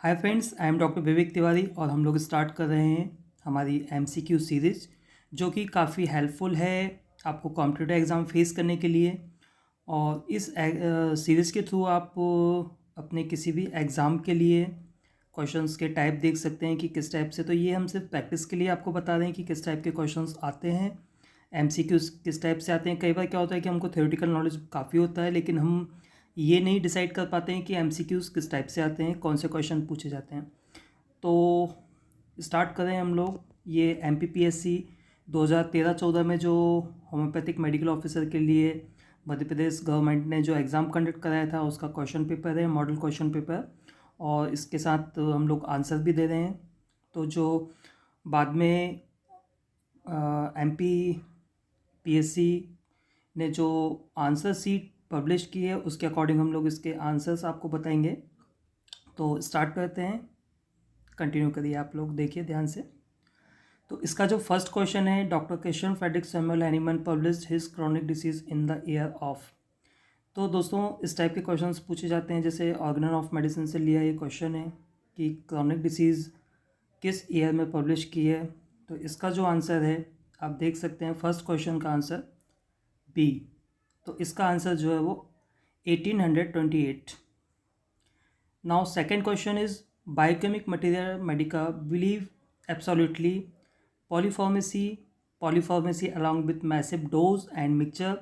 Hi friends, I am doctor Vivek Tiwari और हम लोग स्टार्ट कर रहे हैं हमारी एमसीक्यू सीरीज़ जो कि काफ़ी हेल्पफुल है आपको कॉम्पिटिटिव एग्ज़ाम फेस करने के लिए। और इस सीरीज़ के थ्रू आप अपने किसी भी एग्ज़ाम के लिए क्वेश्चंस के टाइप देख सकते हैं कि किस टाइप से। तो ये हम सिर्फ प्रैक्टिस के लिए आपको बता रहे हैं कि किस टाइप के क्वेश्चंस आते हैं, एमसीक्यूज़ किस टाइप से आते हैं। कई बार क्या होता है कि हमको थ्योरेटिकल नॉलेज काफ़ी होता है लेकिन हम ये नहीं डिसाइड कर पाते हैं कि एमसीक्यूज़ किस टाइप से आते हैं, कौन से क्वेश्चन पूछे जाते हैं। तो स्टार्ट करें हम लोग। ये एमपीपीएससी 2013-14 में जो होम्योपैथिक मेडिकल ऑफिसर के लिए मध्य प्रदेश गवर्नमेंट ने जो एग्ज़ाम कंडक्ट कराया था उसका क्वेश्चन पेपर है, मॉडल क्वेश्चन पेपर। और इसके साथ हम लोग आंसर भी दे रहे हैं। तो जो बाद में एमपीपीएससी ने जो आंसर सीट पब्लिश की है उसके अकॉर्डिंग हम लोग इसके आंसर्स आपको बताएंगे। तो स्टार्ट करते हैं, कंटिन्यू करिए, आप लोग देखिए ध्यान से। तो इसका जो फर्स्ट क्वेश्चन है, doctor Christian Frederick Samuel Hahnemann published his chronic disease in the year of. तो दोस्तों इस टाइप के क्वेश्चंस पूछे जाते हैं, जैसे ऑर्गेनल ऑफ मेडिसिन से लिया ये क्वेश्चन है कि क्रॉनिक डिसीज़ किस ईयर में पब्लिश की है। तो इसका जो आंसर है आप देख सकते हैं, फर्स्ट क्वेश्चन का आंसर बी। तो इसका आंसर जो है वो 1828। Now second question is biochemic materia medica believe absolutely polypharmacy along with massive dose and mixture,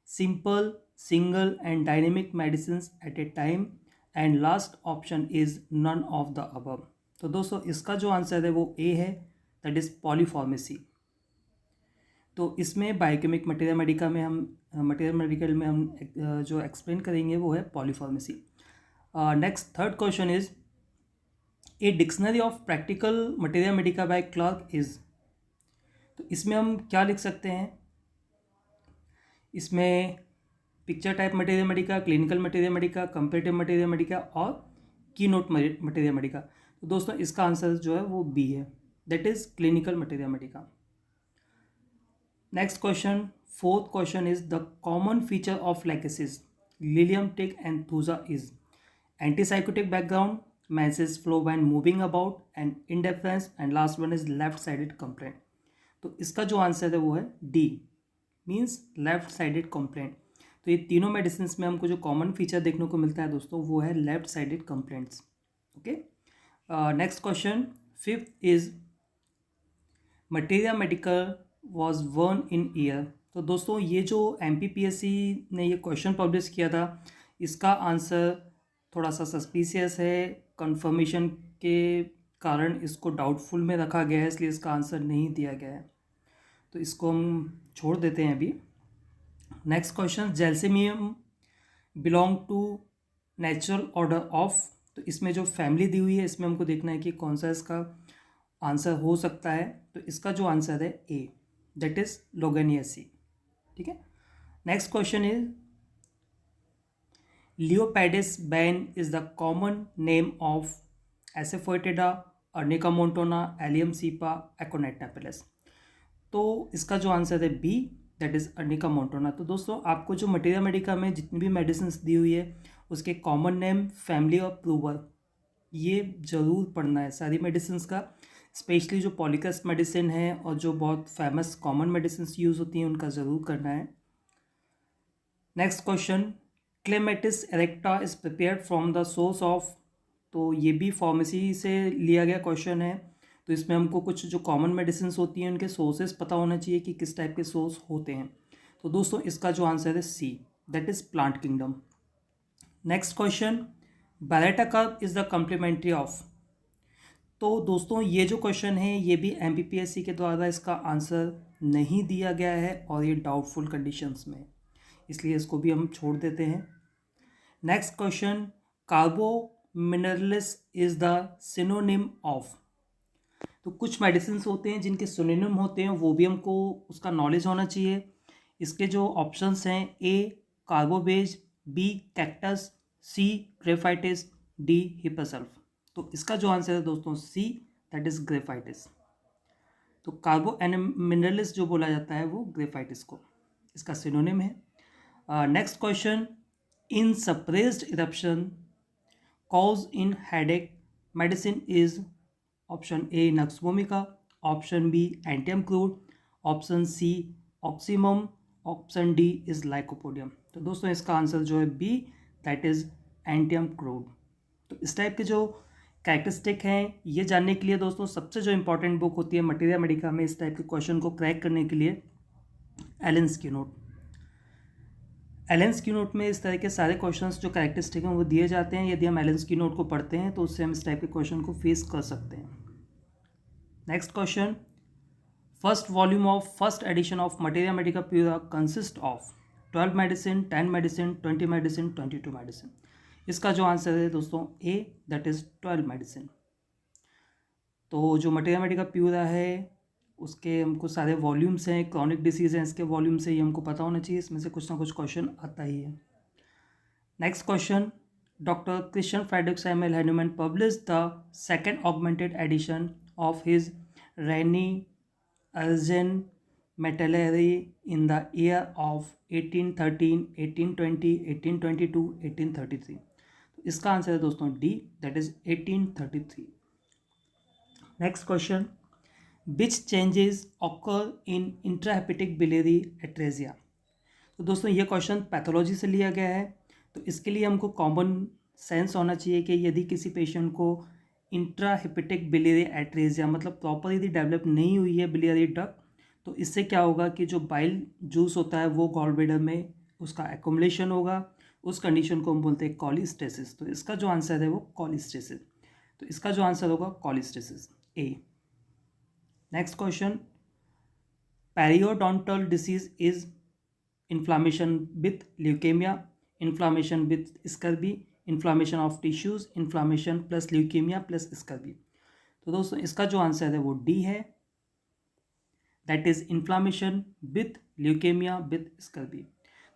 simple single and dynamic medicine at a time, and last option is none of the above. तो दोस्तों इसका जो answer है वो A है, that is polypharmacy. तो इसमें biochemic material medical में हम जो एक्सप्लेन करेंगे वो है polypharmacy. Next third question is a dictionary of practical materia medica by Clarke is. तो इसमें हम क्या लिख सकते हैं, इसमें picture type materia medica, clinical materia medica, comparative materia medica और की नोट मटेरियल मेडिका। तो दोस्तों इसका आंसर जो है वो बी है, that is clinical materia Medica. Next question, fourth question is the common feature of lachesis, lilium tick and thuja is antipsychotic background, menses flow when moving about, and indifference, and last one is left-sided complaint. तो इसका जो answer है वो है D, means left sided complaint. तो ये तीनों medicine में हमको जो कॉमन फीचर देखने को मिलता है दोस्तों वो है left sided complaints. Okay, next question fifth is material medical was one in year. तो दोस्तों ये जो एमपीपीएससी ने ये क्वेश्चन पब्लिश किया था इसका आंसर थोड़ा सा सस्पिशियस है, कंफर्मेशन के कारण इसको डाउटफुल में रखा गया है, इसलिए इसका आंसर नहीं दिया गया है, तो इसको हम छोड़ देते हैं अभी। Next question, gelsemium belong to natural order of. तो इसमें जो फैमिली दी हुई है इसमें हमको देखना है कि कौन सा इसका आंसर हो सकता है। तो इसका जो आंसर है ए, दैट इज लोगेनियसी। ठीक है, next question is leopard's bane is the common name of asafoetida, arnica montana, allium cepa, aconitum napellus. तो इसका जो आंसर है B, that is arnica montana. तो दोस्तों आपको जो मटेरियल मेडिका में जितनी भी मेडिसिन दी हुई है उसके कॉमन नेम, फैमिली और प्रूवर ये ज़रूर पढ़ना है सारी मेडिसिन का, स्पेशली जो पॉलीकस मेडिसिन है और जो बहुत फेमस कॉमन मेडिसिन यूज़ होती हैं उनका ज़रूर करना है। Next question, clematis erecta is prepared from the source of. तो ये भी फार्मेसी से लिया गया क्वेश्चन है। तो इसमें हमको कुछ जो कॉमन मेडिसिन होती हैं उनके सोर्सेज पता होना चाहिए कि किस टाइप के सोर्स होते हैं। तो दोस्तों इसका जो आंसर है C, that is plant kingdom. Next question, Baretta curve is the complementary of. तो दोस्तों ये जो क्वेश्चन है ये भी एमपीपीएससी के द्वारा इसका आंसर नहीं दिया गया है और ये डाउटफुल कंडीशंस में, इसलिए इसको भी हम छोड़ देते हैं। Next question, carbo mineralis is the synonym of. तो कुछ मेडिसिन होते हैं जिनके सिनोनिम होते हैं वो भी हमको उसका नॉलेज होना चाहिए। इसके जो ऑप्शंस हैं, ए कार्बोबेज, बी कैक्टस, सी ग्रेफाइटिस, डी हिप्पासल्फ। तो इसका जो आंसर है दोस्तों सी, दैट इज ग्रेफाइटिस। तो कार्बो मिनरलिस जो बोला जाता है वो ग्रेफाइटिस को इसका सिनोनिम है। Next question, in suppressed eruption cause in headache medicine is option A Nux vomica, option B Antium crude, option C Oxymum, option D is lycopodium. तो दोस्तों इसका आंसर जो है बी, दैट इज एंटियम क्रूड। तो इस type के जो characteristic हैं, ये जानने के लिए दोस्तों सबसे जो इंपॉर्टेंट बुक होती है मटेरिया मेडिका में इस टाइप के क्वेश्चन को क्रैक करने के लिए, एलेन्स की नोट। एलेन्स की नोट में इस तरह के सारे क्वेश्चंस जो कैरेक्टरिस्टिक हैं वो दिए जाते हैं। यदि हम एलेन्स की नोट को पढ़ते हैं तो उससे हम इस टाइप के क्वेश्चन को फेस कर सकते हैं। Next question, first volume of first edition of materia medica pura consist of 12 medicine, 10 medicine, 20 medicine, 22 medicine. इसका जो आंसर है दोस्तों ए, दैट इज 12 मेडिसिन। तो जो मटेरिया मेडिका प्यूरा है उसके हमको सारे वॉल्यूम्स हैं, क्रॉनिक डिसीज हैं, इसके वॉल्यूम से ही हमको पता होना चाहिए, इसमें से कुछ ना कुछ क्वेश्चन आता ही है। Next question, doctor Christian Frederick Samuel Hahnemann published the second augmented edition of his Reine Arzneimittellehre in the year of 1813, 1820, 1822, 1833। तो इसका आंसर है दोस्तों D, that is 1833। Next question, which changes occur in intrahepatic biliary atresia. तो दोस्तों ये question pathology से लिया गया है, तो इसके लिए हमको कॉमन सेंस होना चाहिए कि यदि किसी पेशेंट को इंट्राहेपेटिक बिलियरी एट्रेजिया मतलब प्रॉपर यदि डेवलप नहीं हुई है बिलियरी डक्ट, तो इससे क्या होगा कि जो बाइल जूस होता है वो गॉल ब्लैडर में उसका एक्युमुलेशन होगा, उस कंडीशन को हम बोलते हैं कॉलिस्टेसिस। तो इसका जो आंसर है वो कॉलिस्टेसिस। तो इसका जो आंसर होगा cholestasis, A. Next question, periodontal disease is inflammation with leukaemia, inflammation with scurvy, inflammation of tissues, inflammation plus leukaemia plus scurvy. तो दोस्तों इसका जो आंसर है वो डी है, that is inflammation with leukaemia with scurvy.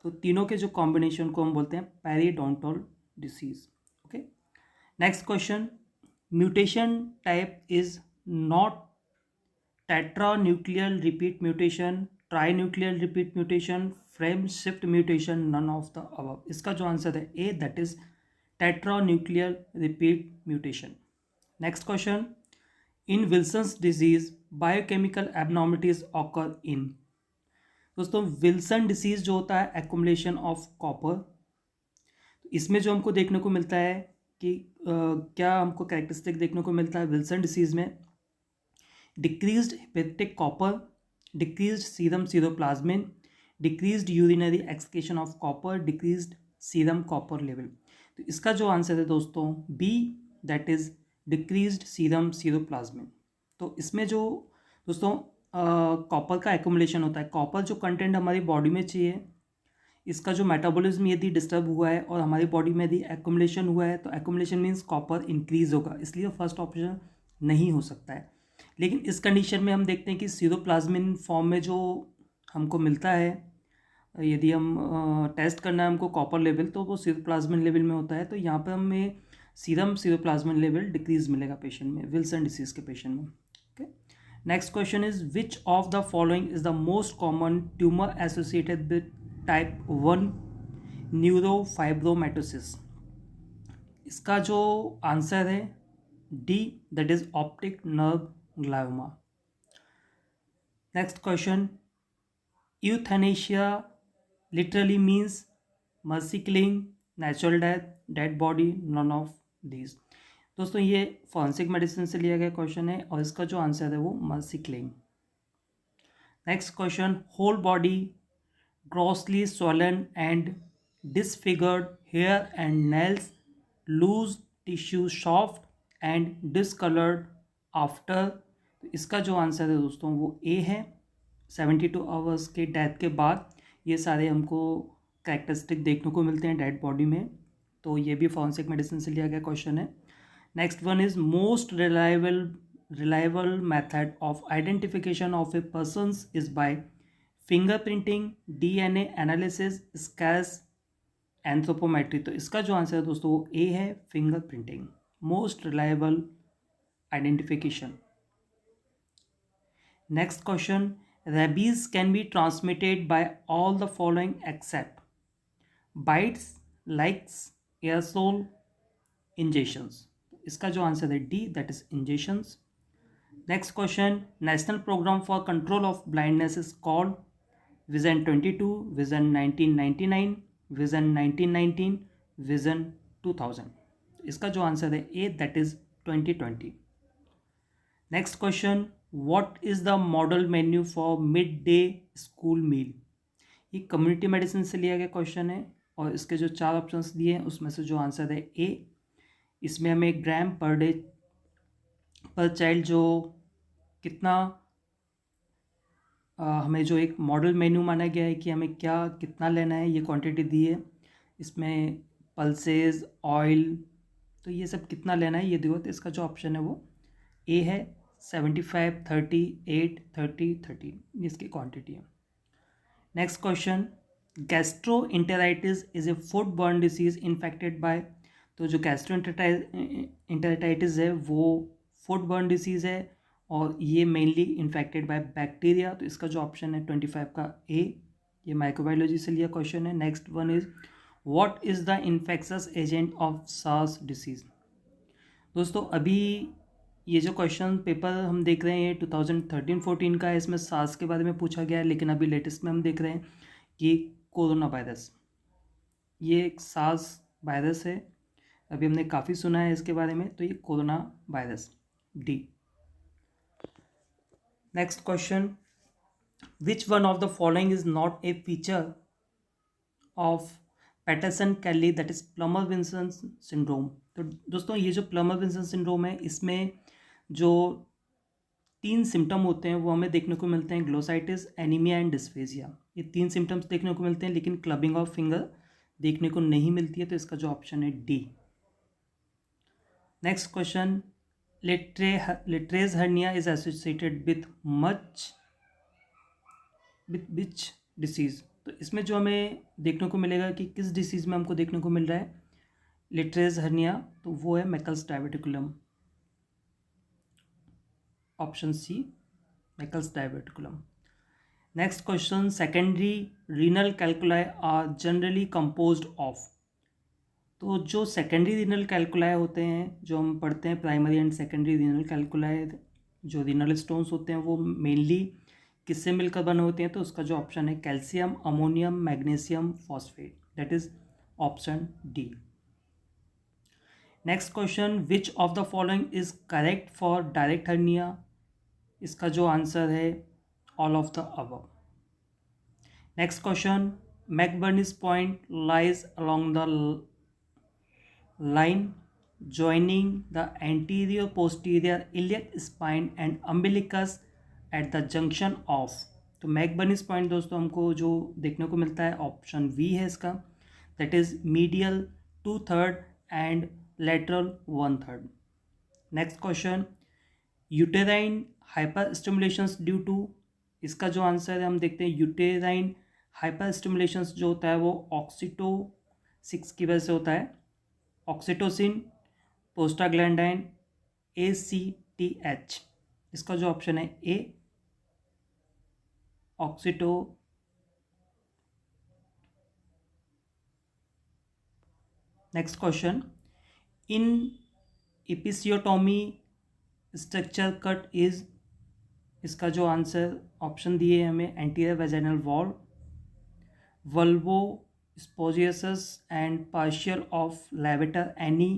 तो तीनों के जो कॉम्बिनेशन को हम बोलते हैं periodontal disease. Okay, next question, mutation type is not tetranuclear repeat mutation, trinuclear repeat mutation, frame shift mutation, none of the above. इसका जो आंसर है A, that is tetranuclear repeat mutation. Next question, in Wilson's disease biochemical abnormalities occur in. दोस्तों Wilson disease जो होता है accumulation of copper, तो इसमें जो हमको देखने को मिलता है कि क्या हमको कैरेक्टरिस्टिक देखने को मिलता है विल्सन डिसीज में, decreased hepatic copper, decreased serum ceruloplasmin, decreased urinary excretion of copper, decreased serum copper level. तो इसका जो आंसर है दोस्तों B, that is decreased serum ceruloplasmin. तो इसमें जो दोस्तों कॉपर का एक्युमुलेशन होता है, कॉपर जो कंटेंट हमारी बॉडी में चाहिए, इसका जो मेटाबॉलिज्म यदि डिस्टर्ब हुआ है और हमारी बॉडी में यदि एक्युमुलेशन हुआ है, तो एक्युमुलेशन मीन्स कॉपर इंक्रीज होगा, इसलिए फर्स्ट ऑप्शन नहीं हो सकता है। लेकिन इस कंडीशन में हम देखते हैं कि सीरोप्लाज्मिन फॉर्म में जो हमको मिलता है, यदि हम टेस्ट करना है हमको कॉपर लेवल, तो वो सीरोप्लाज्मिन लेवल में होता है। तो यहाँ पर हमें सीरम सीरोप्लाज्मिन लेवल डिक्रीज मिलेगा पेशेंट में, विल्सन डिसीज के पेशेंट में। Okay, next question is which of the following is the most common tumour associated with type 1 neurofibromatosis. इसका जो आंसर है D, that is optic nerve glioma. Next question, euthanasia literally means mercy killing, natural death, dead body, none of these. दोस्तों ये forensic medicine से लिया गया question है और इसका जो आंसर है वो mercy killing. Next question, whole body grossly swollen and disfigured, hair and nails lose tissue soft and discolored after। तो इसका जो आंसर है दोस्तों वो ए है, 72 आवर्स के डेथ के बाद ये सारे हमको कैरेक्टरिस्टिक देखने को मिलते हैं डेड बॉडी में। तो ये भी फॉरेंसिक मेडिसिन से लिया गया क्वेश्चन है। Next one is most reliable method of identification of a persons is by fingerprinting, DNA analysis, scars, anthropometry. तो इसका जो आंसर है दोस्तों वो ए है, fingerprinting, most reliable identification. Next question, rabies can be transmitted by all the following except bites, licks, aerosol, injections. इसका जो answer है D, that is injections. Next question, national programme for control of blindness is called vision 22, vision 1999, vision 1919, vision 2000। इसका जो answer है A, that is 2020। Next question, what is the model menu for mid day school meal. ये community medicine से लिया गया question है और इसके जो 4 ऑप्शंस दिए हैं उसमें से जो आंसर है ए, इसमें हमें ग्राम पर डे पर चाइल्ड जो कितना हमें जो एक मॉडल मेन्यू माना गया है कि हमें क्या कितना लेना है, ये क्वांटिटी दी है। इसमें पल्सेस, ऑयल, तो ये सब कितना लेना है ये दिया, तो इसका जो ऑप्शन है वो ए है। 75, 30, 8, 30, 30 ये इसकी क्वांटिटी है। Next question, gastroenteritis is a food borne disease infected by. तो जो गैस्ट्रोइंटेराइटिस है वो फूड बर्न डिसीज है और ये मेनली इन्फेक्टेड बाय बैक्टीरिया, तो इसका जो ऑप्शन है 25 का ए, ये माइक्रोबायोलॉजी से लिया क्वेश्चन है। Next one is, what is the infectious agent of SARS disease. दोस्तों अभी ये जो क्वेश्चन पेपर हम देख रहे हैं ये 2013-14 का है, इसमें सार्स के बारे में पूछा गया है, लेकिन अभी लेटेस्ट में हम देख रहे हैं कि कोरोना वायरस, ये एक सार्स वायरस है, अभी हमने काफ़ी सुना है इसके बारे में, तो ये coronavirus, D. Next question, which one of the following is not a feature of Paterson Kelly, that is Plummer Vinson syndrome. तो दोस्तों ये जो प्लमर विंसन सिंड्रोम है इसमें जो 3 सिम्टम होते हैं वो हमें देखने को मिलते हैं, ग्लोसाइटिस, एनीमिया एंड डिस्फेजिया। ये 3 सिम्टम्स देखने को मिलते हैं, लेकिन क्लबिंग ऑफ फिंगर देखने को नहीं मिलती है, तो इसका जो ऑप्शन है D. Next question, Littre's hernia is associated with which disease. तो इसमें जो हमें देखने को मिलेगा कि किस डिसीज़ में हमको देखने को मिल रहा है लिट्रेज हर्निया, तो वो है Meckel's diverticulum, option C, Meckel's diverticulum. Next question, secondary renal calculi are generally composed of. तो जो सेकेंडरी रीनल कैल्कुलाई होते हैं जो हम पढ़ते हैं प्राइमरी एंड सेकेंडरी रीनल कैल्कुलाई, जो रीनल स्टोन्स होते हैं वो मेनली किससे मिलकर बने होते हैं, तो उसका जो ऑप्शन है calcium, ammonium, magnesium, phosphate, that is option D. Next question, which of the following is correct for direct hernia. इसका जो आंसर है all of the above. Next question, McBurney's point lies along the line joining the anterior posterior iliac spine and umbilicus at the junction of। तो McBurney's point दोस्तों हमको जो देखने को मिलता है ऑप्शन वी है इसका, that is medial 2/3 and lateral 1/3। Next question, uterine hyperstimulations due to. इसका जो आंसर है हम देखते हैं यूटेराइन हाइपर स्टिमुलेशंस जो होता है वो ऑक्सीटोसिन की वजह से होता है, ऑक्सीटोसिन, प्रोस्टाग्लैंडाइन, ACTH। इसका जो ऑप्शन है A, oxyto. Next question, in episiotomy structure cut is. इसका जो आंसर ऑप्शन दिए हमें anterior vaginal wall, vulvo spongiosus and partial of levator ani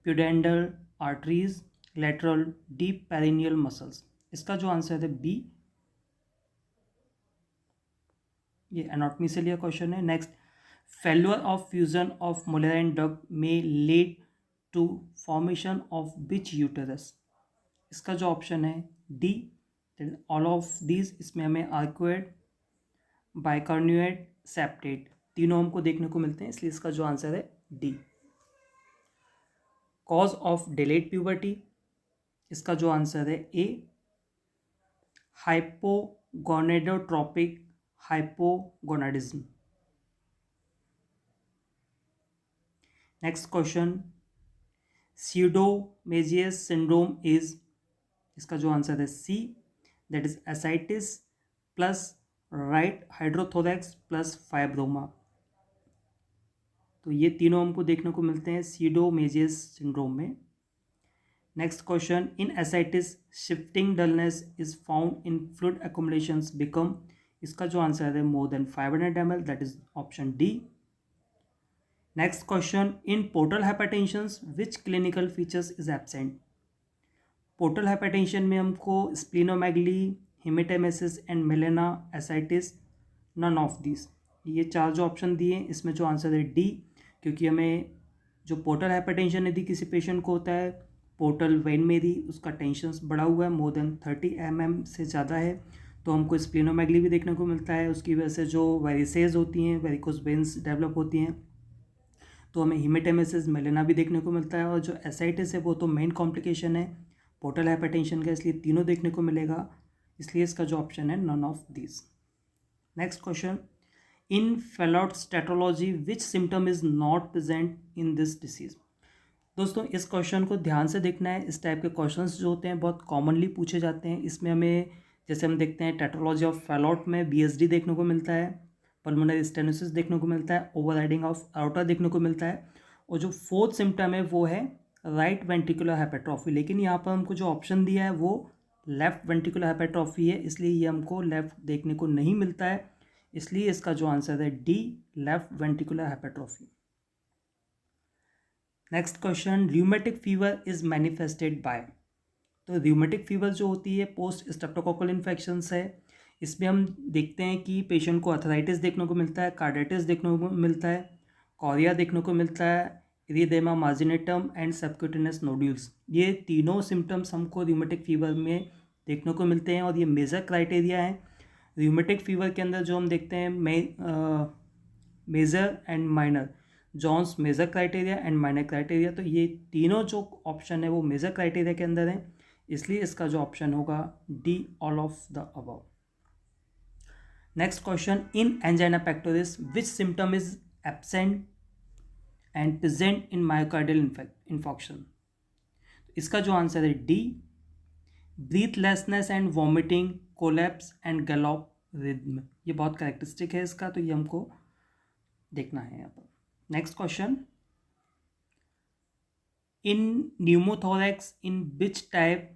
pudendal arteries, lateral deep perineal muscles. इसका जो आंसर है बी, ये एनाटॉमी से लिया क्वेश्चन है। Next, failure of fusion of Mullerian duct में lead to formation of which uterus. इसका जो ऑप्शन है डी, ऑल ऑफ दीज। इसमें हमें आर्कुएड, बाइकॉर्नुएट, सेप्टेट तीनों हमको देखने को मिलते हैं, इसलिए इसका जो आंसर है D. Cause of delayed puberty. इसका जो आंसर है A, hypogonadotropic hypogonadism. Next question, pseudo Meigs syndrome is. इसका जो आंसर है C, that is ascites plus right hydrothorax plus fibroma. तो ये तीनों हमको देखने को मिलते हैं स्यूडोमेजियस सिंड्रोम में। Next question, in ascites shifting dullness is found in fluid accumulations become, इसका जो आंसर है more than 500 ml, that is option D. Next question, in portal hypertension which clinical features is absent. Portal hypertension में हमको splenomegaly, haematemesis and melaena ascites, none of this, ये चार जो option दिए हैं इसमें जो आंसर है डी, क्योंकि हमें जो पोर्टल हाइपरटेंशन यदि किसी पेशेंट को होता है, पोर्टल वेन में यदि उसका टेंशन बढ़ा हुआ है मोर देन 30 mm से ज़्यादा है, तो हमको स्प्लीनोमेगली भी देखने को मिलता है, उसकी वजह से जो वेरिसेज होती हैं, वेरिकोस वेन्स डेवलप होती हैं, तो हमें हिमेटेमेसिस, मेलेना भी देखने को मिलता है, और जो एसाइटिस है वो तो मेन कॉम्प्लिकेशन है पोर्टल हाइपरटेंशन का, इसलिए तीनों देखने को मिलेगा, इसलिए इसका जो ऑप्शन है none of this. Next question, in Fallot tetralogy which symptom is not present in this disease. दोस्तों इस क्वेश्चन को ध्यान से देखना है, इस टाइप के क्वेश्चंस जो होते हैं बहुत कॉमनली पूछे जाते हैं, इसमें हमें जैसे हम देखते हैं टेट्रोलॉजी ऑफ फैलॉट में BSD देखने को मिलता है, पल्मोनरी स्टेनोसिस देखने को मिलता है, ओवरराइडिंग ऑफ आउटा देखने को मिलता है, और जो फोर्थ सिम्टम है वो है राइट वेंट्रिकुलर हाइपरट्रॉफी, लेकिन यहाँ पर हमको जो ऑप्शन दिया है वो लेफ्ट वेंट्रिकुलर हाइपरट्रॉफी है, इसलिए ये हमको लेफ्ट देखने को नहीं मिलता है, इसलिए इसका जो आंसर है D, left ventricular hypertrophy. Next question, rheumatic fever is manifested by. तो र्यूमेटिक फीवर जो होती है पोस्ट स्ट्रेप्टोकोकल इन्फेक्शंस है, इसमें हम देखते हैं कि पेशेंट को अर्थराइटिस देखने को मिलता है, कार्डाइटिस देखने को मिलता है, कोरिया देखने को मिलता है, इरिदेमा मार्जिनेटम एंड सबक्यूटेनियस नोड्यूल्स, ये तीनों सिम्टम्स हमको र्यूमेटिक फीवर में देखने को मिलते हैं, और ये मेजर क्राइटेरिया है र्यूमेटिक फीवर के अंदर जो हम देखते हैं major and minor, Jones major criteria and minor criteria, तो ये तीनों जो ऑप्शन है वो मेजर क्राइटेरिया के अंदर है, इसलिए इसका जो ऑप्शन होगा D, all of the above. Next question, in angina pectoris which symptom is absent and present in myocardial infarction. इसका जो आंसर है D, breathlessness and vomiting, collapse and gallop rhythm, ये बहुत कैरेक्टरिस्टिक है इसका, तो ये हमको देखना है यहाँ पर। Next question, in pneumothorax in which type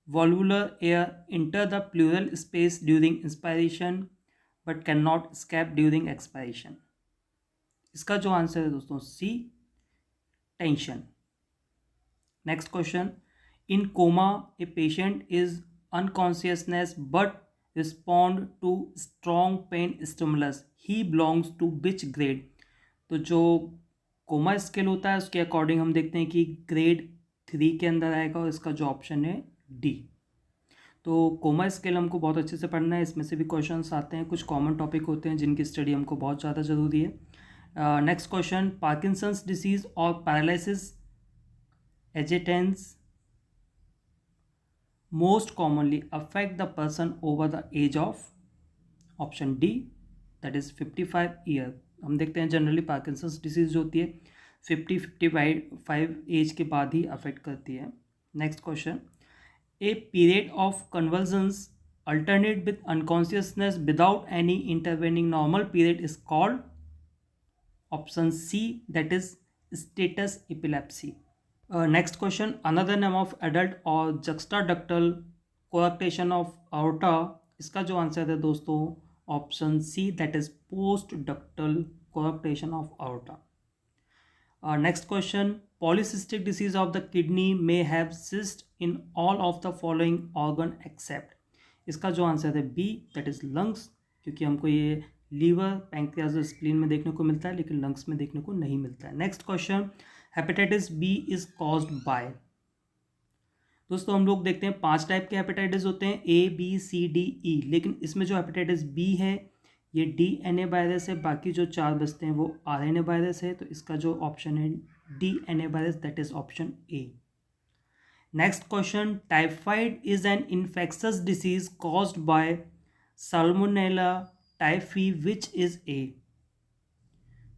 valvular air enter the pleural space during inspiration but cannot escape during expiration। इसका जो आंसर है दोस्तों C, tension. Next question, in coma a patient is unconsciousness but respond to strong pain stimulus, he belongs to which grade. तो जो coma scale होता है उसके according हम देखते हैं कि ग्रेड 3 के अंदर आएगा, और इसका जो ऑप्शन है डी। तो कोमा स्केल हमको बहुत अच्छे से पढ़ना है, इसमें से भी क्वेश्चंस आते हैं, कुछ कॉमन टॉपिक होते हैं जिनकी स्टडी हमको बहुत ज़्यादा ज़रूरी है। नेक्स्ट क्वेश्चन, पार्किंसंस डिसीज और paralysis agitans most commonly affect the person over the age of, option D, that is 55 year. हम देखते हैं जनरली पार्किंसंस डिसीज जो होती है 55 एज के बाद ही अफेक्ट करती है। Next question, a period of convulsions alternate with unconsciousness without any intervening normal period is called, option C, that is status epilepsy। Next question, another name of adult or juxtaductal coarctation of aorta, इसका जो answer है दोस्तों option C, that is post ductal coarctation of aorta। Next question, polycystic disease of the kidney may have cyst in all of the following organ except, इसका जो answer है B, that is lungs, क्योंकि हमको ये liver, pancreas और spleen में देखने को मिलता है लेकिन लंग्स में देखने को नहीं मिलता है। Next question, hepatitis B is caused by. दोस्तों हम लोग देखते हैं 5 टाइप के हेपेटाइटिस होते हैं, A B C D E, लेकिन इसमें जो हेपेटाइटिस बी है ये DNA वायरस है, बाकी जो 4 बचते हैं वो RNA वायरस है, तो इसका जो ऑप्शन है DNA virus, that is option A. Next question, typhoid is an infectious disease caused by salmonella typhi which is a.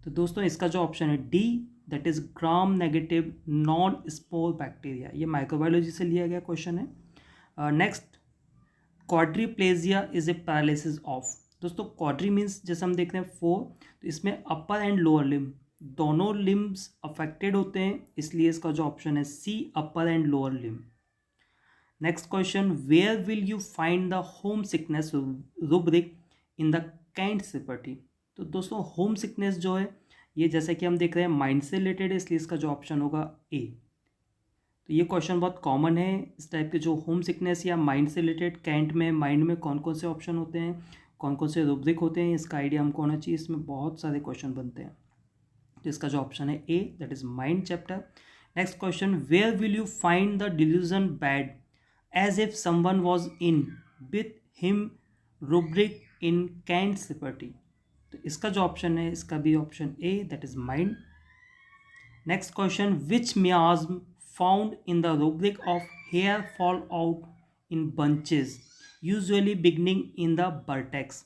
तो दोस्तों इसका जो ऑप्शन है D, that is gram negative non spore bacteria, ये माइक्रोबायोलॉजी से लिया गया क्वेश्चन है। Next, quadriplegia is a paralysis of. दोस्तों क्वाड्री मीन्स जैसे हम देख रहे हैं 4, तो इसमें अपर एंड लोअर लिम्ब दोनों लिम्स अफेक्टेड होते हैं, इसलिए इसका जो ऑप्शन है C, upper and lower limb. Next question, where will you find the home sickness rubric in the Kent repertory. तो दोस्तों होम सिकनेस जो है ये जैसे कि हम देख रहे हैं माइंड से रिलेटेड है, इसलिए इसका जो ऑप्शन होगा ए। तो ये क्वेश्चन बहुत कॉमन है इस टाइप के, जो होम सिकनेस या माइंड से रिलेटेड, कैंट में माइंड में कौन कौन से ऑप्शन होते हैं, कौन कौन से रूब्रिक होते हैं, इसका आइडिया हमको होना चाहिए। इसमें बहुत सारे क्वेश्चन बनते हैं, तो इसका जो ऑप्शन है A, that is mind chapter. Next question, where will you find the delusion bed as if someone was in with him rubric in Kent repertory. तो इसका जो ऑप्शन है इसका भी option A, that is mind. Next question, which miasm found in the rubric of hair fall out in bunches usually beginning in the vertex.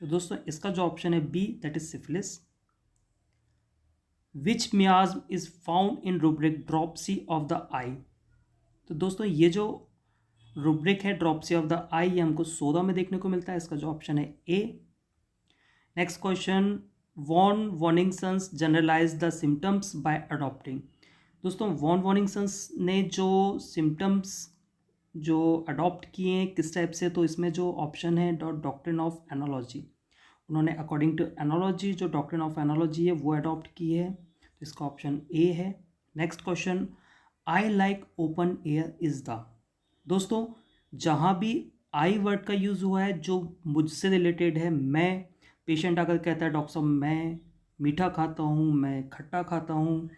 तो दोस्तों इसका जो ऑप्शन है B, that is syphilis. Which miasm is found in rubric dropsy of the eye. तो दोस्तों ये जो rubric है ड्रॉपसी ऑफ द आई, ये हमको 16 में देखने को मिलता है, इसका जो ऑप्शन है ए। नेक्स्ट क्वेश्चन, वॉन वॉनिंगसन्स generalise the symptoms by adopting. दोस्तों वॉन वॉनिंगसन्स ने जो सिम्टम्स जो अडॉप्ट किए हैं किस टाइप से, तो इसमें जो ऑप्शन है डॉक्ट्रिन ऑफ एनालॉजी, उन्होंने अकॉर्डिंग टू एनालॉजी जो डॉक्ट्रिन ऑफ एनालॉजी है वो अडॉप्ट की है, तो इसका ऑप्शन ए है। Next question, I like open air is the. दोस्तों जहाँ भी आई वर्ड का यूज़ हुआ है जो मुझसे रिलेटेड है, मैं, पेशेंट अगर कहता है डॉक्टर साहब मैं मीठा खाता हूँ, मैं खट्टा खाता हूँ,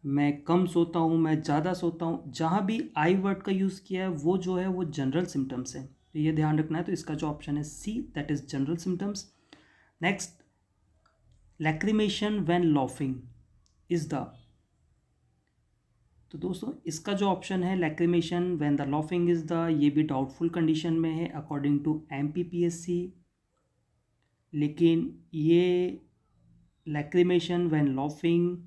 मैं कम सोता हूँ, मैं ज़्यादा सोता हूँ, जहाँ भी आई वर्ड का यूज़ किया है वो जो है वो जनरल सिम्टम्स है, तो ये ध्यान रखना है। तो इसका जो ऑप्शन है C, that is general symptoms. Next, lacrimation when laughing is the. तो दोस्तों इसका जो ऑप्शन है lacrimation when the laughing is the, ये भी डाउटफुल कंडीशन में है अकॉर्डिंग टू एमपीपीएससी, लेकिन ये लैक्रिमेशन व्हेन लॉफिंग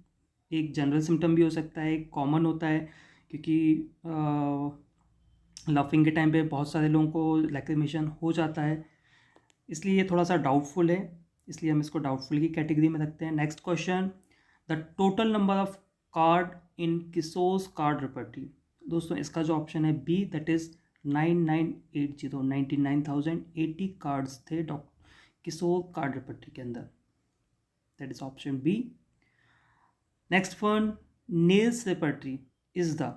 एक जनरल सिम्टम भी हो सकता है, एक कॉमन होता है, क्योंकि लॉफिंग के टाइम पे बहुत सारे लोगों को लैक्रिमेशन हो जाता है, इसलिए ये थोड़ा सा डाउटफुल है, इसलिए हम इसको डाउटफुल की कैटेगरी में रखते हैं। Next question, the total number of card in Kishore's card repertory. दोस्तों इसका जो ऑप्शन है बी, दैट इज 9980, 99,080 कार्ड्स थे किशोर कार्ड रिपर्टी के अंदर, that is option B. Next one, Neil's repertory is the.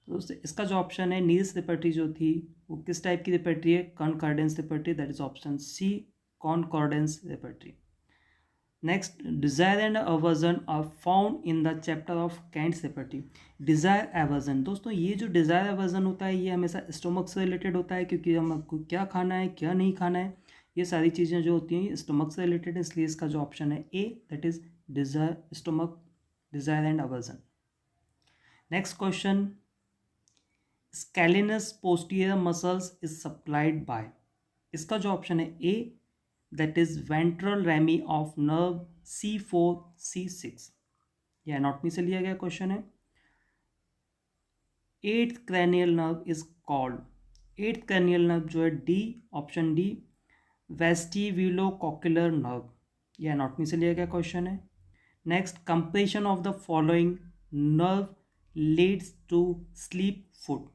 दोस्तों इसका जो ऑप्शन है नील्स रिपर्टी जो थी वो किस टाइप की रिपर्टी है, concordance repertory, that is option C, concordance repertory. Next, desire and aversion are found in the chapter of Kent's repertory. Desire aversion, दोस्तों ये जो डिजायर एवर्जन होता है ये हमेशा स्टोमक से रिलेटेड होता है, क्योंकि हमको क्या खाना है क्या नहीं खाना है, ये सारी चीज़ें जो होती हैं स्टोमक से रिलेटेड है, इसलिए इसका जो ऑप्शन है A, that is desire, stomach desire and aversion. Next question, scalenus posterior muscles is supplied by. इसका जो ऑप्शन है A, that is ventral rami of nerve C4 C6, यह एनाटॉमी से लिया गया क्वेश्चन है। Eighth cranial nerve is called, eighth cranial nerve जो है D, option D, vestibulocochlear nerve, यह एनाटॉमी से लिया गया क्वेश्चन है। Next, compression of the following nerve leads to sleep foot.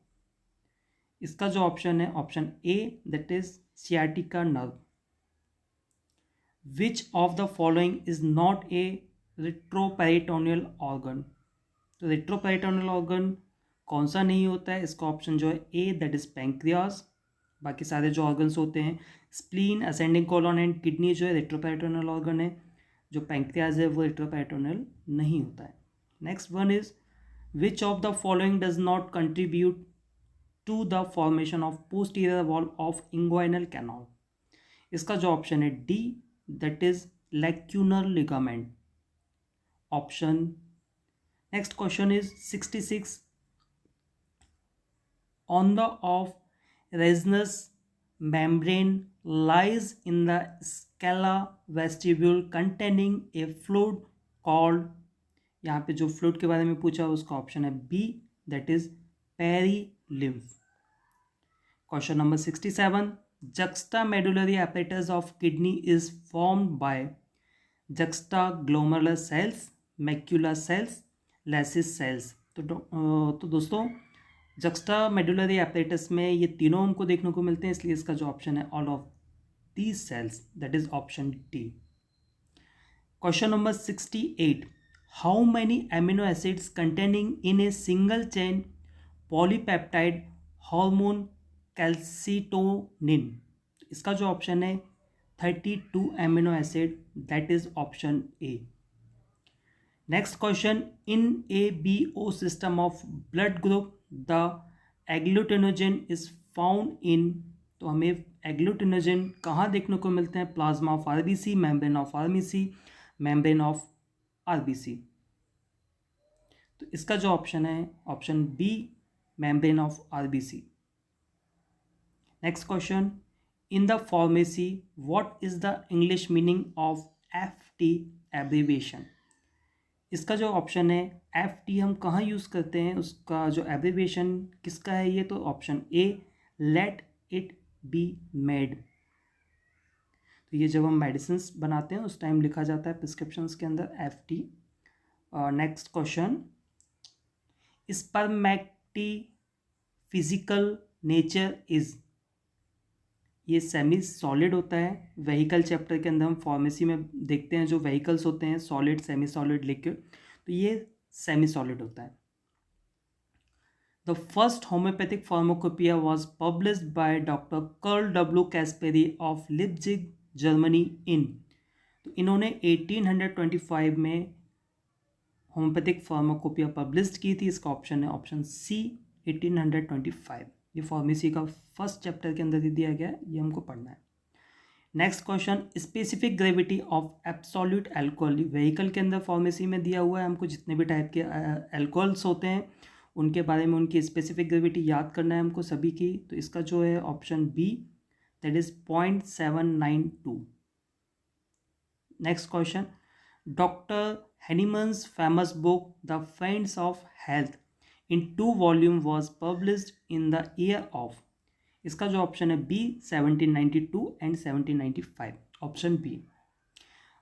इसका जो ऑप्शन है option A, that is sciatica nerve. Which of the following is not A retroperitoneal organ. तो retroperitoneal organ कौन सा नहीं होता है, इसका ऑप्शन जो है ए, दैट इज पैंक्रियास। बाकी सारे जो ऑर्गन्स होते हैं spleen, ascending colon and kidney जो है रेट्रोपेरिटोनियल ऑर्गन है, जो पैंक्रियास है वो रेट्रोपेरिटोनियल नहीं होता है। Next one is, which of the following does not contribute to the formation of posterior wall of inguinal canal. इसका जो ऑप्शन है D, that is lacunar ligament, option. Next question is 66, on the of resinous membrane lies in the scala vestibule containing a fluid called, यहाँ पे जो fluid के बारे में पूछा उसका ऑप्शन है B, that is perilymph. Question number 67, juxtamedullary apparatus of kidney is formed by juxta glomerular cells, macular cells, lacis cells. तो दोस्तों जक्स्टा मेडुलरी एपरेटस में ये तीनों हमको देखने को मिलते हैं, इसलिए इसका जो ऑप्शन है all of these cells, that is option D. Question number 68, how many amino acids containing in a single chain polypeptide hormone calcitonin. इसका जो ऑप्शन है 32 amino acid, that is option A. Next question, in A B O system of blood group the agglutinogen is found in. तो हमें एग्लूटिनोजन कहाँ देखने को मिलते हैं? Plasma of RBC, membrane of RBC, membrane of RBC. तो इसका जो ऑप्शन है option B, membrane of RBC. Next question, in the pharmacy what is the English meaning of FT abbreviation. इसका जो ऑप्शन है एफटी हम कहाँ यूज़ करते हैं, उसका जो एब्रीविएशन किसका है ये? तो option A, let it be made. तो ये जब हम मेडिसिन बनाते हैं उस टाइम लिखा जाता है प्रिस्क्रिप्शंस के अंदर FT. Next question, spermaceti physical nature is. ये सेमी सॉलिड होता है। व्हीकल चैप्टर के अंदर हम फार्मेसी में देखते हैं जो व्हीकल्स होते हैं, सॉलिड, सेमी सॉलिड, लिक्विड, तो ये सेमी सॉलिड होता है। The first homoeopathic pharmacopoeia was published by doctor Carl W Caspari of Leipzig, Germany in. तो इन्होंने 1825 में होम्योपैथिक फार्माकोपिया पब्लिश की थी। इसका ऑप्शन है ऑप्शन सी, 1825। ये फार्मेसी का फर्स्ट चैप्टर के अंदर ही दिया गया है, ये हमको पढ़ना है। Next question, specific gravity of absolute alcohol. Vehicle के अंदर फार्मेसी में दिया हुआ है हमको जितने भी टाइप के अल्कोहल्स होते हैं उनके बारे में उनकी स्पेसिफिक ग्रेविटी याद करना है हमको सभी की। तो इसका जो है option B, that is 0.792। Next question, doctor Hahnemann's famous book the friends of health in 2 volume was published in the year of. इसका जो ऑप्शन है B, 1792 and 1795, option B.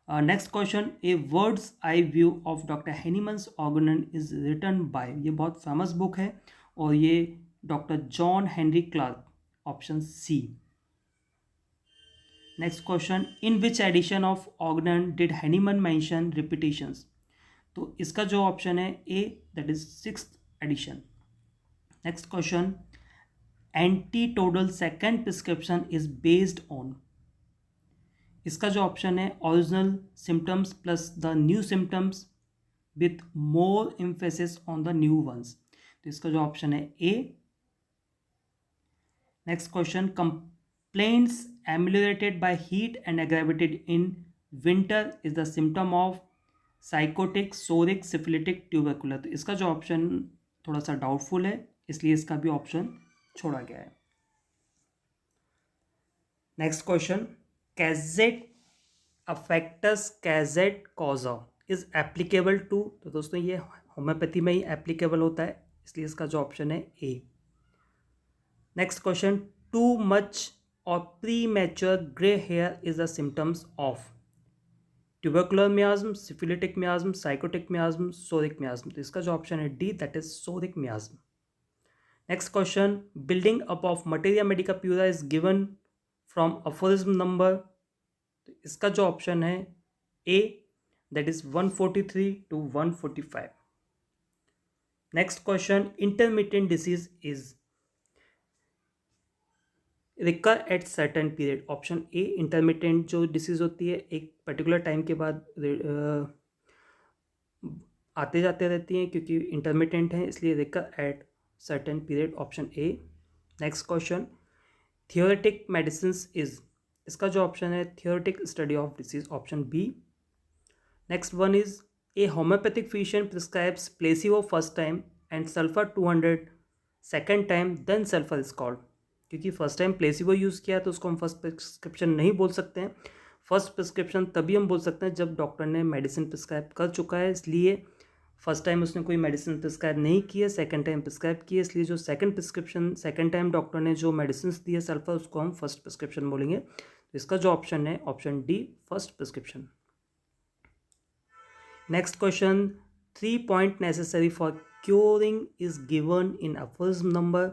Next question, a bird's eye view of doctor Hahnemann's Organon is written by. ये बहुत famous book है और ये doctor John Henry Clarke, option C. Next question, in which edition of Organon did Hahnemann mention repetitions. तो इसका जो option है A, that is 6th edition. Next question, antidotal second prescription is based on. इसका जो option है original symptoms plus the new symptoms with more emphasis on the new ones. तो इसका जो ऑप्शन है A. Next question, complaints emulated by heat and aggravated in winter is the symptom of sycotic, psoric, syphilitic, tubercular. तो इसका जो option थोड़ा सा doubtful है, इसलिए इसका भी ऑप्शन छोड़ा गया है। नेक्स्ट क्वेश्चन, कैजेट अफेक्टस कैजेट कॉजा इज एप्लीकेबल टू। तो दोस्तों ये होम्योपैथी में ही एप्लीकेबल होता है, इसलिए इसका जो ऑप्शन है A. Next question, too much or premature grey hair is the symptoms of tubercular miasm, syphilitic miasm, sycotic miasm, psoric miasm. तो इसका जो ऑप्शन है D, that is psoric miasm. Next question, building up of materia medica pura is given from aphorism number. तो इसका जो option है A, that is 143 to 145। Next question, intermittent disease is recur at certain period. Option A, intermittent जो disease होती है एक particular time के बाद आते जाते रहती हैं, क्योंकि इंटरमिटेंट है इसलिए recur at certain period, option A. Next question, theoretic medicine is. इसका जो ऑप्शन है theoretic study of disease, option B. Next one is a homoeopathic physician prescribes placebo first time and sulphur 200 second time, then sulphur is called. क्योंकि first time placebo use किया तो उसको हम first prescription नहीं बोल सकते हैं। फर्स्ट प्रिस्क्रिप्शन तभी हम बोल सकते हैं जब डॉक्टर ने मेडिसिन प्रिस्क्राइब कर चुका है, इसलिए फर्स्ट टाइम उसने कोई मेडिसिन प्रिस्क्राइब नहीं की है, सेकंड टाइम प्रिस्क्राइब की है, इसलिए जो second prescription, second time doctor ने जो मेडिसिन दी है सल्फर, उसको हम फर्स्ट प्रिस्क्रिप्शन बोलेंगे। तो इसका जो ऑप्शन है option D, first prescription. Next question, 3 point necessary for curing is given in aphorism number.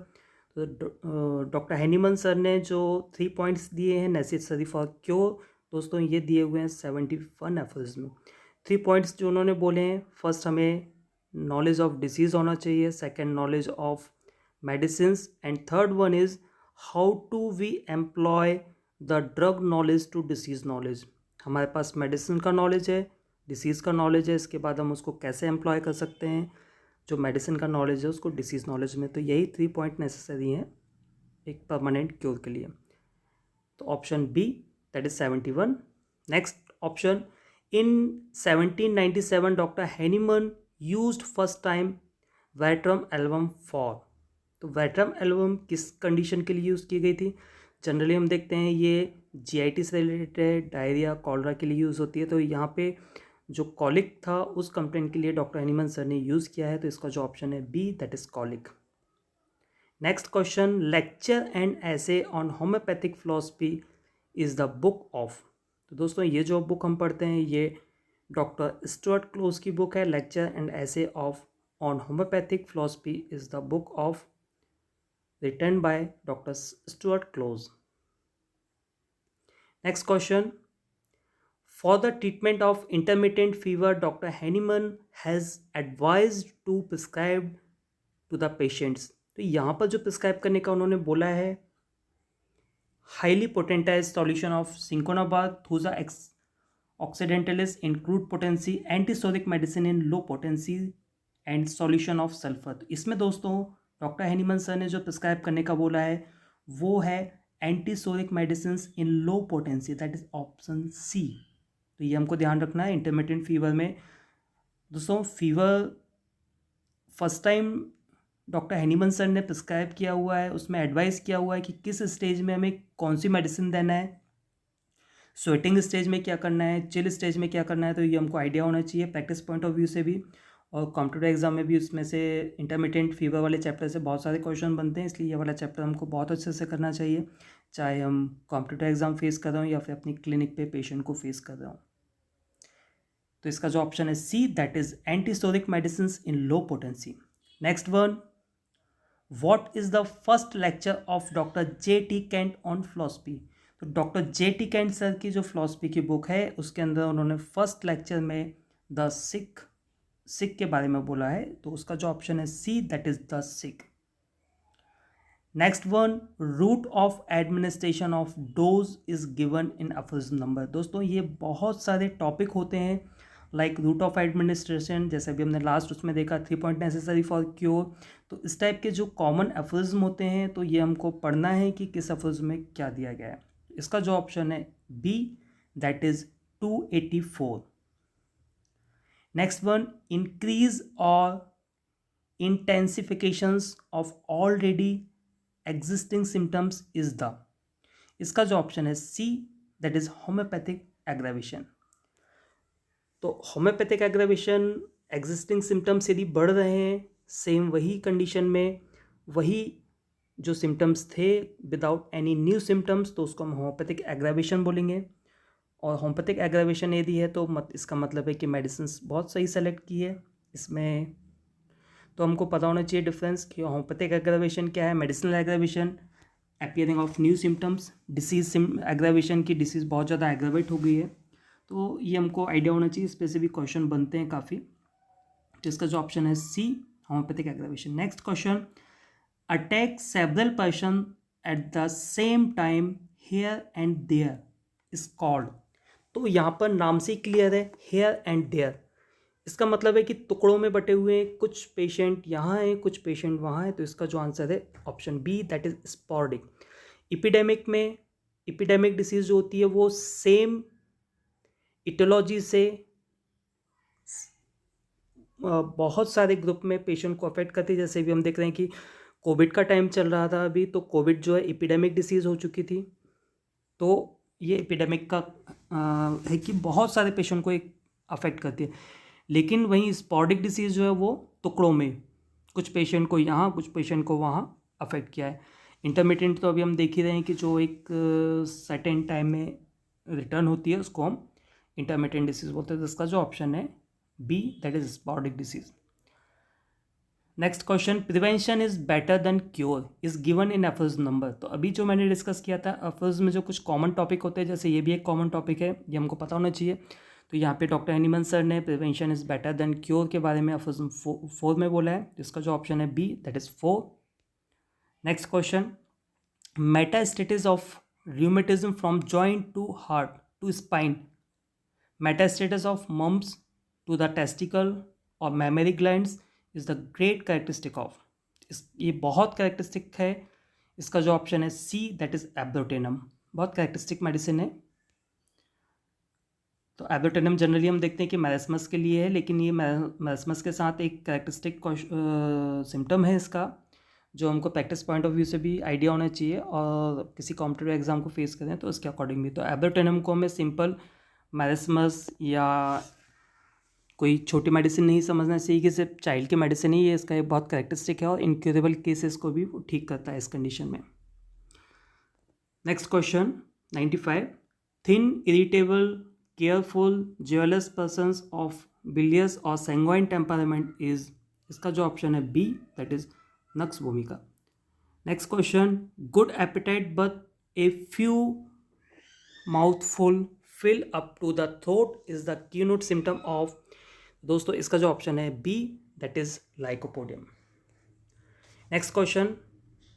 तो डॉक्टर हैनीमन सर ने जो 3 पॉइंट्स दिए हैं नेसेसरी फॉर क्योर, दोस्तों ये दिए हुए हैं 71 एफर्ज में। 3 पॉइंट्स जो उन्होंने बोले हैं, फर्स्ट हमें नॉलेज ऑफ डिसीज़ होना चाहिए, second knowledge of medicines, and third one is how to we employ the drug knowledge to disease knowledge. हमारे पास मेडिसिन का नॉलेज है, डिसीज़ का नॉलेज है, इसके बाद हम उसको कैसे एम्प्लॉय कर सकते हैं जो मेडिसिन का नॉलेज है उसको डिसीज़ नॉलेज में। तो यही 3 पॉइंट नेसेसरी हैं एक परमानेंट क्योर के लिए। तो option B, that is 71। Next option, in 1797 doctor Hahnemann used first time veratrum album for. तो वैट्रम एल्बम किस कंडीशन के लिए यूज़ की गई थी? जनरली हम देखते हैं ये जीआईटी से रिलेटेड डायरिया कॉलरा के लिए यूज़ होती है। तो यहाँ पे जो कॉलिक था उस कंप्लेंट के लिए डॉक्टर हैनीमन सर ने यूज़ किया है। तो इसका जो ऑप्शन है B, that is colic. Next question, lecture and essays on homoeopathic philosophy is the book of. तो दोस्तों ये जो बुक हम पढ़ते हैं ये डॉक्टर स्टुअर्ट क्लोज की बुक है। Lecture and essays of on homoeopathic philosophy is the book of written by Dr. Stuart Close. Next question, for the treatment of intermittent fever, Dr. Henneman has advised to prescribe to the patients. तो यहाँ पर जो prescribe करने का उन्होंने बोला है, highly potentised solution of cinchona bark thuja occidentalis in crude potency, antisoric medicine in low potency and solution of sulphur. तो इसमें दोस्तों डॉक्टर हैनीमन सर ने जो प्रिस्क्राइब करने का बोला है वो है antipsoric medicine in low potency, that is option C. तो ये हमको ध्यान रखना है इंटरमिटेंट फीवर में। दोस्तों fever first time doctor Hahnemann sir ने प्रिस्क्राइब किया हुआ है, उसमें एडवाइस किया हुआ है कि किस स्टेज में हमें कौन सी मेडिसिन देना है, स्वेटिंग स्टेज में क्या करना है, चिल स्टेज में क्या करना है। तो ये हमको आइडिया होना चाहिए प्रैक्टिस पॉइंट ऑफ व्यू से भी, और कॉम्पिटेटिव एग्जाम में भी उसमें से इंटरमिटेंट फीवर वाले चैप्टर से बहुत सारे क्वेश्चन बनते हैं, इसलिए ये वाला चैप्टर हमको बहुत अच्छे से करना चाहिए, चाहे हम कॉम्पिटेटिव एग्जाम फेस कर रहे हो या फिर अपनी क्लिनिक पे पेशेंट को फेस कर रहे हो। तो इसका जो ऑप्शन है C, that is antisoric medicine in low potency. Next one, what is the first lecture of doctor J.T. Kent on philosophy. तो डॉक्टर J.T. कैंट सर की जो फिलॉसफी की बुक है उसके अंदर उन्होंने फर्स्ट लेक्चर में द सिक के बारे में बोला है। तो उसका जो ऑप्शन है C, that is the sick. Next one, route of administration of dose is given in aphorism number. दोस्तों ये बहुत सारे टॉपिक होते हैं लाइक रूट ऑफ एडमिनिस्ट्रेशन, जैसे भी हमने लास्ट उसमें देखा 3 पॉइंट नेसेसरी फॉर क्योर। तो इस टाइप के जो कॉमन एफर्ज्म होते हैं तो ये हमको पढ़ना है कि किस एफर्ज में क्या दिया गया है। इसका जो ऑप्शन है B, that is 284। Next one, increase or intensifications of already existing symptoms is the. इसका जो ऑप्शन है C, that is homoeopathic aggravation. तो होम्योपैथिक एग्रावेशन एग्जिस्टिंग सिम्टम्स यदि बढ़ रहे हैं सेम वही कंडीशन में, वही जो सिम्टम्स थे विदाउट एनी न्यू सिम्टम्स, तो उसको हम होम्योपैथिक एग्रावेशन बोलेंगे। और होम्योपैथिक एग्रावेशन यदि है तो इसका मतलब है कि मेडिसिन बहुत सही सेलेक्ट की है इसमें। तो हमको पता होना चाहिए डिफरेंस कि होम्योपैथिक एग्रावेशन क्या है, medicinal aggravation appearing of new symptoms, disease aggravation की डिसीज़ बहुत ज़्यादा एग्रावेट हो गई है। तो ये हमको आइडिया होना चाहिए, स्पेसिफिक क्वेश्चन बनते हैं काफ़ी। तो इसका जो ऑप्शन है C, homoeopathic aggravation. Next question, attack several person at the same time here and there is called. तो यहाँ पर नाम से क्लियर है, हेयर एंड देयर। इसका मतलब है कि टुकड़ों में बटे हुए हैं, कुछ पेशेंट यहाँ हैं कुछ पेशेंट वहाँ हैं। तो इसका जो आंसर है option B, that is sporadic. Epidemic में इपिडेमिक डिसीज जो होती है वो सेम इटोलॉजी से बहुत सारे ग्रुप में पेशेंट को अफेक्ट करती है। जैसे भी हम देख रहे हैं कि कोविड का टाइम चल रहा था अभी, तो कोविड जो है इपिडेमिक डिसीज़ हो चुकी थी। तो ये एपिडेमिक का है कि बहुत सारे पेशेंट को एक अफेक्ट करती है। लेकिन वहीं स्पॉडिक डिसीज़ जो है वो टुकड़ों में, कुछ पेशेंट को यहाँ कुछ पेशेंट को वहाँ अफेक्ट किया है। इंटरमिटेंट तो अभी हम देख ही रहे हैं कि जो एक सर्टेन टाइम में रिटर्न होती है उसको हम इंटरमिटेंट डिसीज़ बोलते हैं। जिसका जो ऑप्शन है B that is sporadic disease. Next question, prevention is better than cure is given in aphorism number. तो अभी जो मैंने डिस्कस किया था एफर्ज में जो कुछ कॉमन टॉपिक होते हैं, जैसे ये भी एक कॉमन टॉपिक है, ये हमको पता होना चाहिए। तो यहाँ पे डॉक्टर हनीमन सर ने prevention is better than cure के बारे में एफर्ज 4 में बोला है। तो इसका जो ऑप्शन है B that is 4। Next question, metastasis of rheumatism from joint to heart to spine, metastasis of mumps to the testicle or mammary glands is the great characteristic of ये बहुत कैरेक्टरिस्टिक है। इसका जो ऑप्शन है C that is abrotanum, बहुत characteristic medicine है। तो abrotanum generally हम देखते हैं कि मैरेस्मस के लिए है, लेकिन ये मैरेस्मस के साथ एक कैरेक्टरिस्टिक सिम्टम है इसका, जो हमको प्रैक्टिस पॉइंट ऑफ व्यू से भी आइडिया होना चाहिए और किसी कॉम्पिटिटिव एग्जाम को फेस करें तो उसके अकॉर्डिंग भी। तो एब्रोटेनम को हमें सिंपल मैरेस्मस या कोई छोटी मेडिसिन नहीं समझना चाहिए कि सिर्फ चाइल्ड की मेडिसिन ही है, इसका एक बहुत कैरेक्टरिस्टिक है और इनक्यूरेबल केसेस को भी वो ठीक करता है इस कंडीशन में। Next question 95, thin irritable careful jealous persons of bilious or sanguine temperament is, इसका जो ऑप्शन है B that is nux vomica. Next question, good appetite but a few mouthful fill up to the throat is the keynote symptom of, दोस्तों इसका जो option है B that is lycopodium. Next question,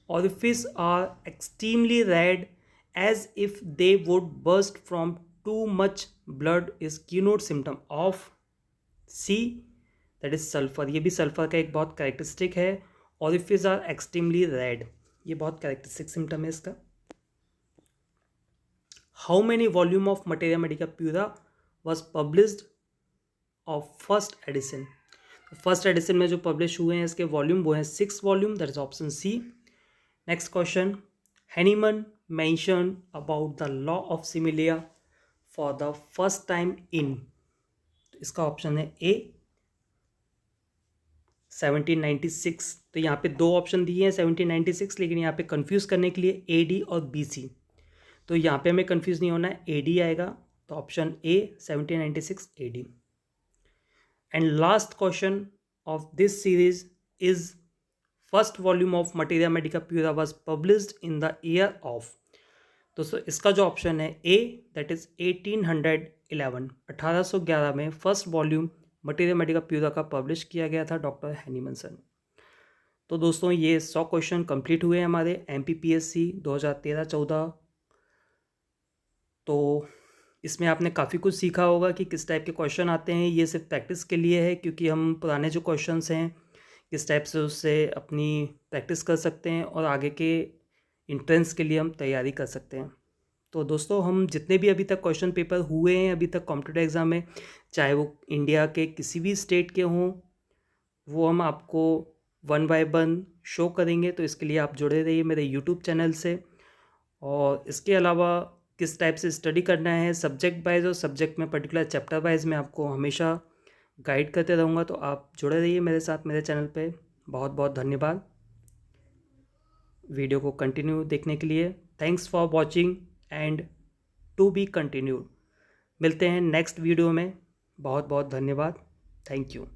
orifice are extremely red as if they would burst from too much blood is keynote symptom of, C that is sulphur. ये भी sulphur का एक बहुत characteristic है। ऑरिफिस आर एक्सट्रीमली रेड, ये बहुत characteristic symptom है इसका। How many volume of materia medica pura was published of first edition, first edition में जो पब्लिश हुए हैं इसके वॉल्यूम वो हैं 6 volume, that is option C. Next question, Hahnemann mention about the law of similia for the first time in, इसका option है ए 1796। तो यहाँ पे 2 ऑप्शन दिए हैं 1796, लेकिन यहाँ पे कंफ्यूज करने के लिए ए डी और बी सी, तो यहाँ पे हमें कंफ्यूज नहीं होना है, ए डी आएगा। तो option A 1796 A D. And last question of this series is first volume of materia medica pura was published in the year of, दोस्तों इसका जो ऑप्शन है ए दैट इज 1811, 1811 में first volume materia medica pura का publish किया गया था doctor Hahnemann sir. तो दोस्तों ये 100 क्वेश्चन कंप्लीट हुए हमारे MPPSC 2013-14। तो इसमें आपने काफ़ी कुछ सीखा होगा कि किस टाइप के क्वेश्चन आते हैं। ये सिर्फ प्रैक्टिस के लिए है, क्योंकि हम पुराने जो क्वेश्चंस हैं किस टाइप से उससे अपनी प्रैक्टिस कर सकते हैं और आगे के इंट्रेंस के लिए हम तैयारी कर सकते हैं। तो दोस्तों हम जितने भी अभी तक क्वेश्चन पेपर हुए हैं अभी तक कॉम्पिटिटिव एग्ज़ाम में, चाहे वो इंडिया के किसी भी स्टेट के हों, वो हम आपको 1 बाय 1 शो करेंगे। तो इसके लिए आप जुड़े रहिए मेरे यूट्यूब चैनल से। और इसके अलावा किस टाइप से स्टडी करना है सब्जेक्ट वाइज और सब्जेक्ट में पर्टिकुलर चैप्टर वाइज मैं आपको हमेशा गाइड करते रहूँगा। तो आप जुड़े रहिए मेरे साथ मेरे चैनल पे। बहुत बहुत धन्यवाद वीडियो को कंटिन्यू देखने के लिए। Thanks for watching and to be continued. मिलते हैं नेक्स्ट वीडियो में। बहुत बहुत धन्यवाद। Thank you.